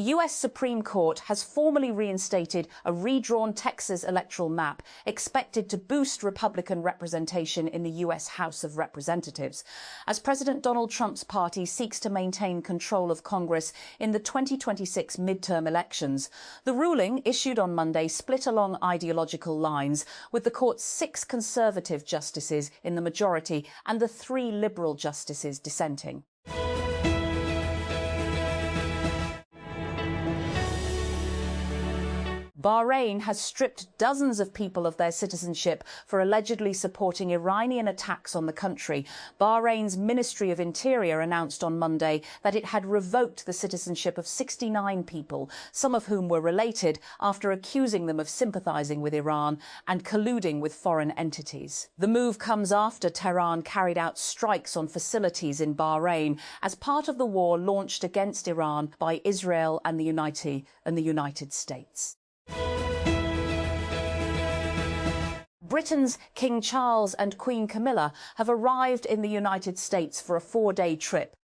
The US Supreme Court has formally reinstated a redrawn Texas electoral map expected to boost Republican representation in the US House of Representatives, as President Donald Trump's party seeks to maintain control of Congress in the 2026 midterm elections. The ruling, issued on Monday, split along ideological lines, with the court's 6 conservative justices in the majority and the 3 liberal justices dissenting. Bahrain has stripped dozens of people of their citizenship for allegedly supporting Iranian attacks on the country. Bahrain's Ministry of Interior announced on Monday that it had revoked the citizenship of 69 people, some of whom were related, after accusing them of sympathizing with Iran and colluding with foreign entities. The move comes after Tehran carried out strikes on facilities in Bahrain as part of the war launched against Iran by Israel and the United States. Britain's King Charles and Queen Camilla have arrived in the United States for a 4-day trip,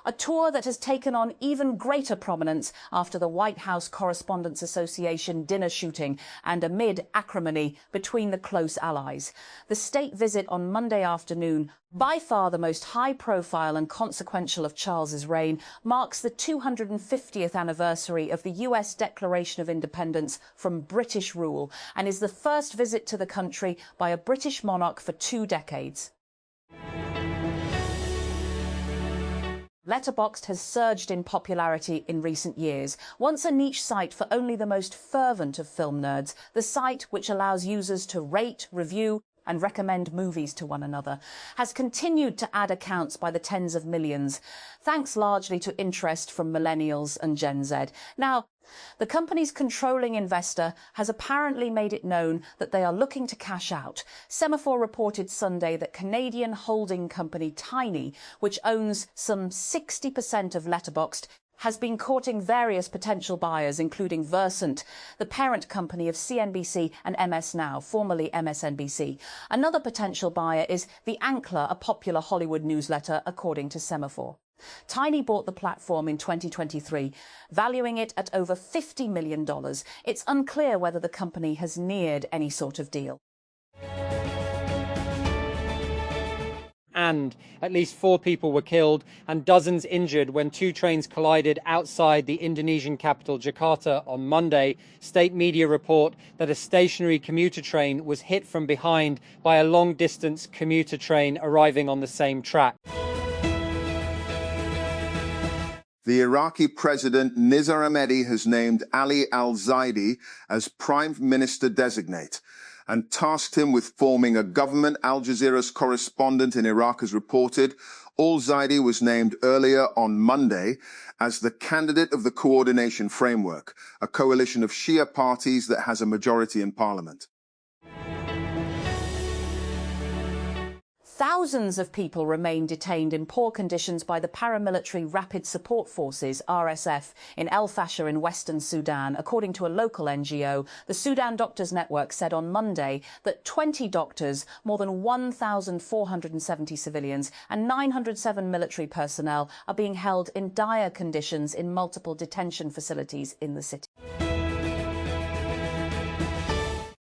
a tour that has taken on even greater prominence after the White House Correspondents' Association dinner shooting and amid acrimony between the close allies. The state visit on Monday afternoon, by far the most high-profile and consequential of Charles's reign, marks the 250th anniversary of the US Declaration of Independence from British rule and is the first visit to the country by a British monarch for 2 decades. Letterboxd has surged in popularity in recent years. Once a niche site for only the most fervent of film nerds, the site, which allows users to rate, review, and recommend movies to one another, has continued to add accounts by the tens of millions, thanks largely to interest from millennials and Gen Z. Now, the company's controlling investor has apparently made it known that they are looking to cash out. Semaphore reported Sunday that Canadian holding company Tiny, which owns some 60% of Letterboxd, has been courting various potential buyers, including Versant, the parent company of CNBC and MS Now, formerly MSNBC. Another potential buyer is The Ankler, a popular Hollywood newsletter, according to Semaphore. Tiny bought the platform in 2023, valuing it at over $50 million. It's unclear whether the company has neared any sort of deal. And at least 4 people were killed and dozens injured when 2 trains collided outside the Indonesian capital Jakarta on Monday. State media report that a stationary commuter train was hit from behind by a long-distance commuter train arriving on the same track. The Iraqi president Nizar Ahmedi has named Ali al-Zaidi as Prime Minister designate and tasked him with forming a government. Al Jazeera's correspondent in Iraq has reported al-Zaidi was named earlier on Monday as the candidate of the Coordination Framework, a coalition of Shia parties that has a majority in parliament. Thousands of people remain detained in poor conditions by the paramilitary Rapid Support Forces, RSF, in El Fasher in western Sudan. According to a local NGO, the Sudan Doctors Network said on Monday that 20 doctors, more than 1,470 civilians and 907 military personnel are being held in dire conditions in multiple detention facilities in the city.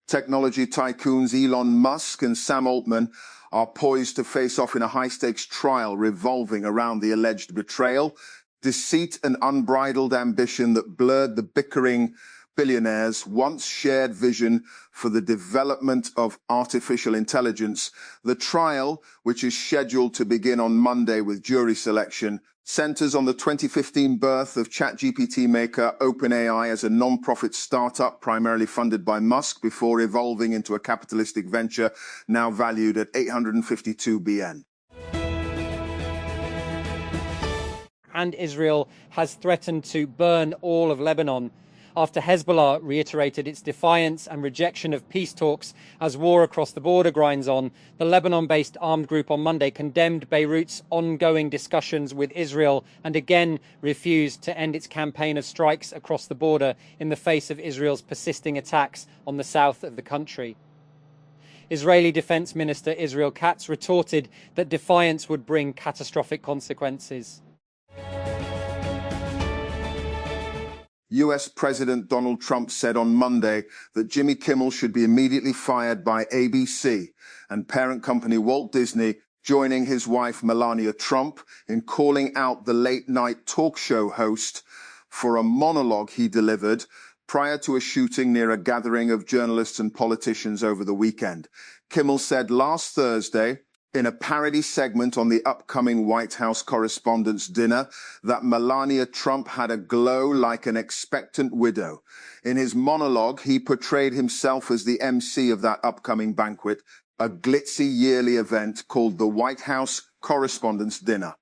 Technology tycoons Elon Musk and Sam Altman are poised to face off in a high-stakes trial revolving around the alleged betrayal, deceit and unbridled ambition that blurred the bickering billionaires' once shared vision for the development of artificial intelligence. The trial, which is scheduled to begin on Monday with jury selection, centers on the 2015 birth of ChatGPT maker OpenAI as a non-profit startup primarily funded by Musk before evolving into a capitalistic venture now valued at $852 billion. And Israel has threatened to burn all of Lebanon after Hezbollah reiterated its defiance and rejection of peace talks as war across the border grinds on. The Lebanon-based armed group on Monday condemned Beirut's ongoing discussions with Israel and again refused to end its campaign of strikes across the border in the face of Israel's persisting attacks on the south of the country. Israeli Defense Minister Israel Katz retorted that defiance would bring catastrophic consequences. US President Donald Trump said on Monday that Jimmy Kimmel should be immediately fired by ABC and parent company Walt Disney, joining his wife Melania Trump in calling out the late-night talk show host for a monologue he delivered prior to a shooting near a gathering of journalists and politicians over the weekend. Kimmel said last Thursday, in a parody segment on the upcoming White House Correspondents' Dinner, that Melania Trump had a glow like an expectant widow. In his monologue, he portrayed himself as the MC of that upcoming banquet, a glitzy yearly event called the White House Correspondents' Dinner.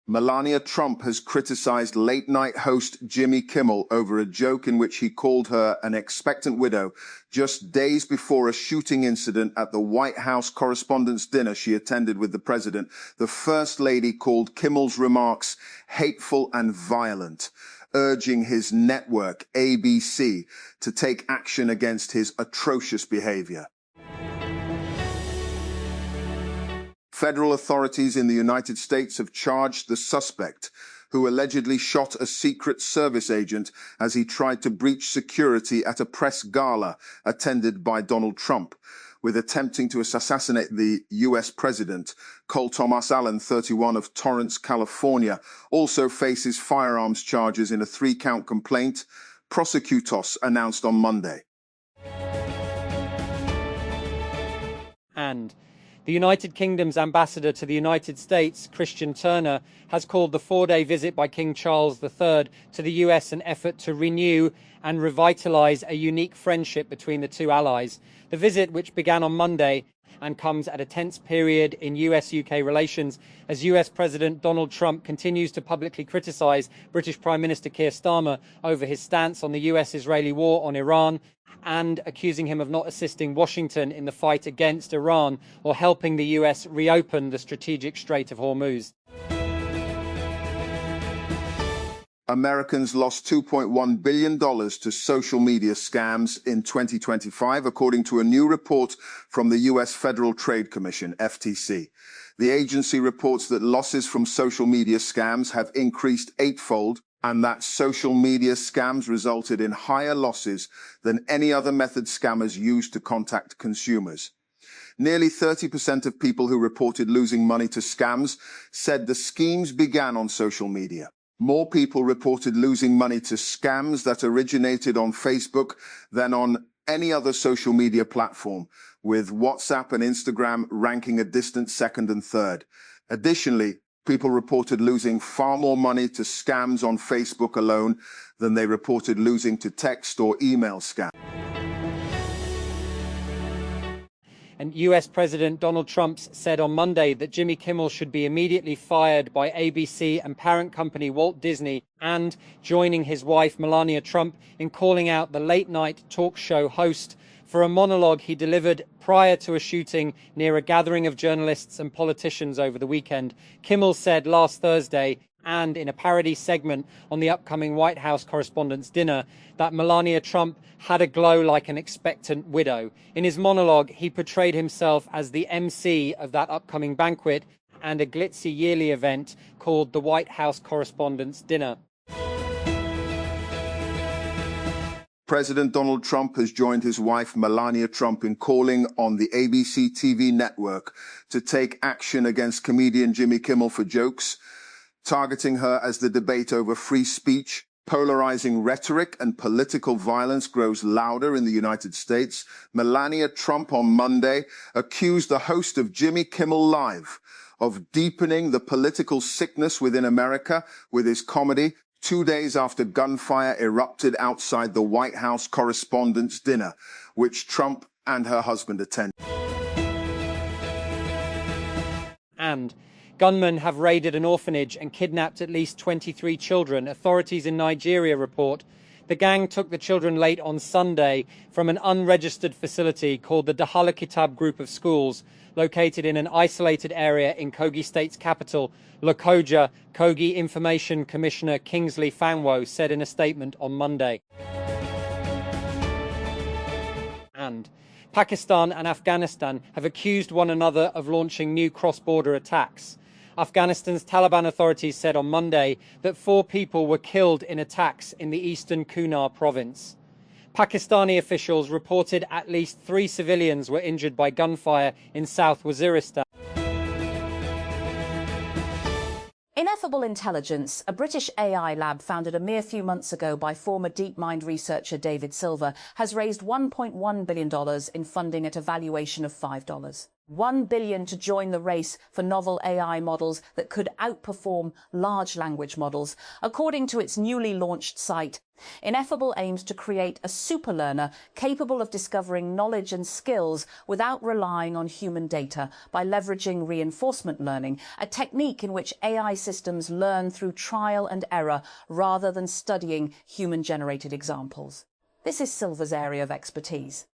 Melania Trump has criticized late-night host Jimmy Kimmel over a joke in which he called her an expectant widow just days before a shooting incident at the White House Correspondents' Dinner she attended with the president. The First Lady called Kimmel's remarks hateful and violent, urging his network, ABC, to take action against his atrocious behavior. Federal authorities in the United States have charged the suspect, who allegedly shot a Secret Service agent as he tried to breach security at a press gala attended by Donald Trump, with attempting to assassinate the U.S. president. Cole Thomas Allen, 31, of Torrance, California, also faces firearms charges in a 3-count complaint, prosecutors announced on Monday. And the United Kingdom's ambassador to the United States, Christian Turner, has called the 4-day visit by King Charles III to the US an effort to renew and revitalise a unique friendship between the two allies. The visit, which began on Monday and comes at a tense period in US-UK relations as US President Donald Trump continues to publicly criticise British Prime Minister Keir Starmer over his stance on the US-Israeli war on Iran, and accusing him of not assisting Washington in the fight against Iran or helping the US reopen the strategic Strait of Hormuz. Americans lost $2.1 billion to social media scams in 2025, according to a new report from the U.S. Federal Trade Commission, FTC. The agency reports that losses from social media scams have increased eightfold, and that social media scams resulted in higher losses than any other method scammers used to contact consumers. Nearly 30% of people who reported losing money to scams said the schemes began on social media. More people reported losing money to scams that originated on Facebook than on any other social media platform, with WhatsApp and Instagram ranking a distant second and third. Additionally, people reported losing far more money to scams on Facebook alone than they reported losing to text or email scams. And US President Donald Trump said on Monday that Jimmy Kimmel should be immediately fired by ABC and parent company Walt Disney, and joining his wife Melania Trump in calling out the late-night talk show host for a monologue he delivered prior to a shooting near a gathering of journalists and politicians over the weekend. Kimmel said last Thursday, and in a parody segment on the upcoming White House Correspondents' Dinner, that Melania Trump had a glow like an expectant widow. In his monologue, he portrayed himself as the MC of that upcoming banquet and a glitzy yearly event called the White House Correspondents' Dinner. President Donald Trump has joined his wife Melania Trump in calling on the ABC TV network to take action against comedian Jimmy Kimmel for jokes, targeting her as the debate over free speech, polarizing rhetoric, and political violence grows louder in the United States. Melania Trump on Monday accused the host of Jimmy Kimmel Live of deepening the political sickness within America with his comedy 2 days after gunfire erupted outside the White House Correspondents' Dinner, which Trump and her husband attended. And gunmen have raided an orphanage and kidnapped at least 23 children, authorities in Nigeria report. The gang took the children late on Sunday from an unregistered facility called the Dahala Kitab Group of Schools, located in an isolated area in Kogi State's capital, Lokoja. Kogi Information Commissioner Kingsley Fanwo said in a statement on Monday. And Pakistan and Afghanistan have accused one another of launching new cross-border attacks. Afghanistan's Taliban authorities said on Monday that 4 people were killed in attacks in the eastern Kunar province. Pakistani officials reported at least 3 civilians were injured by gunfire in South Waziristan. Ineffable Intelligence, a British AI lab founded a mere few months ago by former DeepMind researcher David Silver, has raised $1.1 billion in funding at a valuation of $5. $1 billion to join the race for novel AI models that could outperform large language models. According to its newly launched site, Ineffable aims to create a superlearner capable of discovering knowledge and skills without relying on human data by leveraging reinforcement learning, a technique in which AI systems learn through trial and error rather than studying human-generated examples. This is Silver's area of expertise.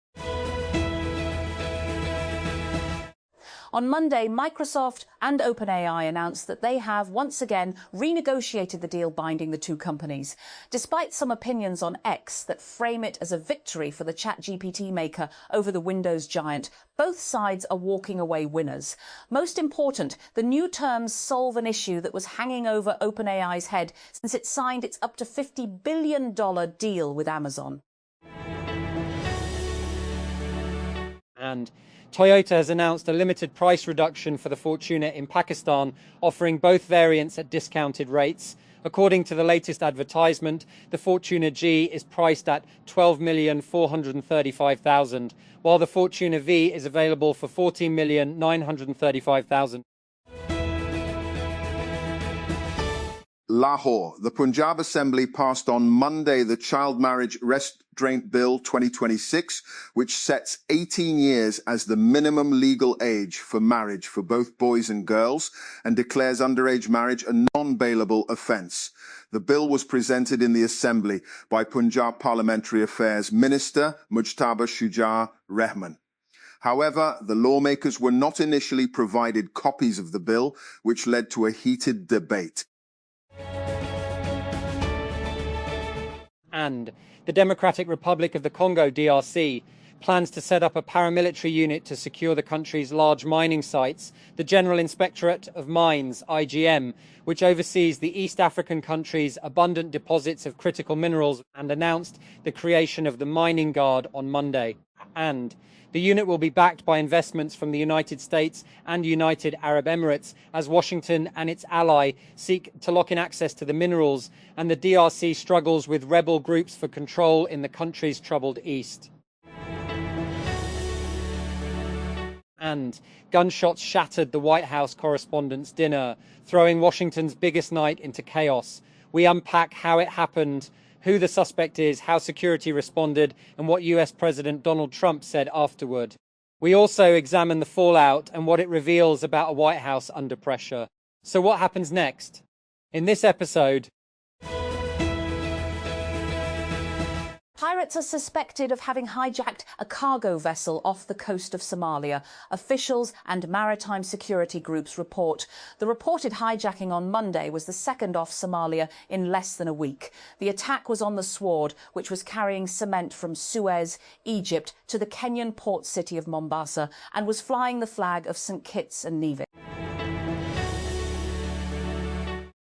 On Monday, Microsoft and OpenAI announced that they have once again renegotiated the deal binding the two companies. Despite some opinions on X that frame it as a victory for the ChatGPT maker over the Windows giant, both sides are walking away winners. Most important, the new terms solve an issue that was hanging over OpenAI's head since it signed its up to $50 billion deal with Amazon. And Toyota has announced a limited price reduction for the Fortuner in Pakistan, offering both variants at discounted rates. According to the latest advertisement, the Fortuner G is priced at $12,435,000, while the Fortuner V is available for $14,935,000. Lahore. The Punjab Assembly passed on Monday the Child Marriage Restraint Bill 2026, which sets 18 years as the minimum legal age for marriage for both boys and girls and declares underage marriage a non-bailable offence. The bill was presented in the Assembly by Punjab Parliamentary Affairs Minister Mujtaba Shuja Rahman. However, the lawmakers were not initially provided copies of the bill, which led to a heated debate. And the Democratic Republic of the Congo, DRC, plans to set up a paramilitary unit to secure the country's large mining sites. The General Inspectorate of Mines, IGM, which oversees the East African country's abundant deposits of critical minerals, and announced the creation of the Mining Guard on Monday. And the unit will be backed by investments from the United States and United Arab Emirates as Washington and its ally seek to lock in access to the minerals, and the DRC struggles with rebel groups for control in the country's troubled east. And gunshots shattered the White House Correspondents' Dinner, throwing Washington's biggest night into chaos. We unpack how it happened, who the suspect is, how security responded, and what US President Donald Trump said afterward. We also examine the fallout and what it reveals about a White House under pressure. So what happens next? In this episode, pirates are suspected of having hijacked a cargo vessel off the coast of Somalia. Officials and maritime security groups report. The reported hijacking on Monday was the second off Somalia in less than a week. The attack was on the Sword, which was carrying cement from Suez, Egypt, to the Kenyan port city of Mombasa, and was flying the flag of St. Kitts and Nevis.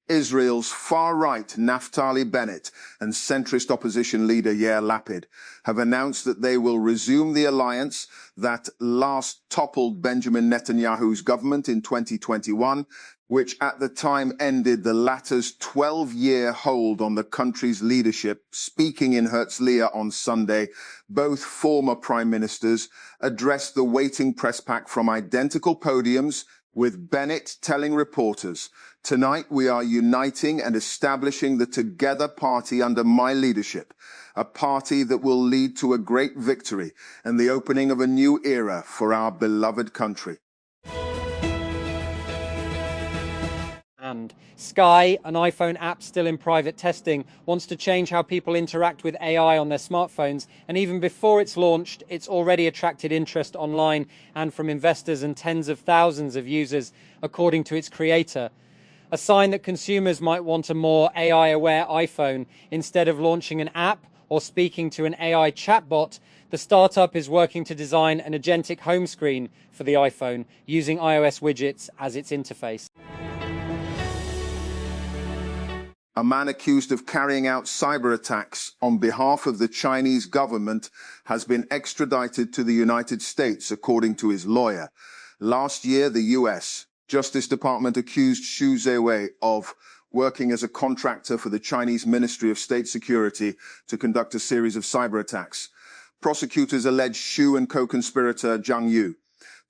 Israel's far-right Naftali Bennett and centrist opposition leader Yair Lapid have announced that they will resume the alliance that last toppled Benjamin Netanyahu's government in 2021, which at the time ended the latter's 12-year hold on the country's leadership. Speaking in Herzliya on Sunday, both former prime ministers addressed the waiting press pack from identical podiums, with Bennett telling reporters, "Tonight we are uniting and establishing the Together Party under my leadership, a party that will lead to a great victory and the opening of a new era for our beloved country." And Sky, an iPhone app still in private testing, wants to change how people interact with AI on their smartphones. And even before it's launched, it's already attracted interest online and from investors and tens of thousands of users, according to its creator. A sign that consumers might want a more AI-aware iPhone. Instead of launching an app or speaking to an AI chatbot, the startup is working to design an agentic home screen for the iPhone using iOS widgets as its interface. A man accused of carrying out cyber attacks on behalf of the Chinese government has been extradited to the United States, according to his lawyer. Last year, the U.S. Justice Department accused Xu Zhiwei of working as a contractor for the Chinese Ministry of State Security to conduct a series of cyber attacks. Prosecutors allege Xu and co-conspirator Zhang Yu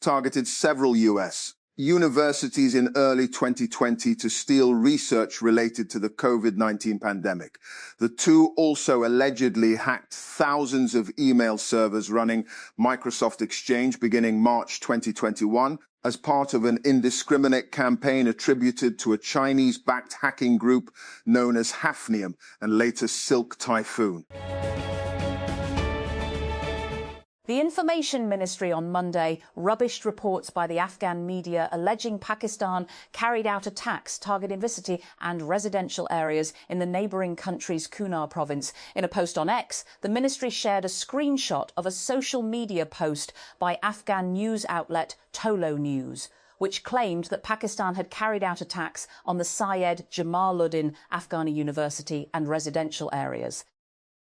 targeted several U.S. universities in early 2020 to steal research related to the COVID-19 pandemic. The two also allegedly hacked thousands of email servers running Microsoft Exchange beginning March 2021 as part of an indiscriminate campaign attributed to a Chinese-backed hacking group known as Hafnium and later Silk Typhoon. The Information Ministry on Monday rubbished reports by the Afghan media alleging Pakistan carried out attacks targeting city and residential areas in the neighbouring country's Kunar province. In a post on X, the ministry shared a screenshot of a social media post by Afghan news outlet Tolo News, which claimed that Pakistan had carried out attacks on the Syed Jamaluddin Afghani University and residential areas.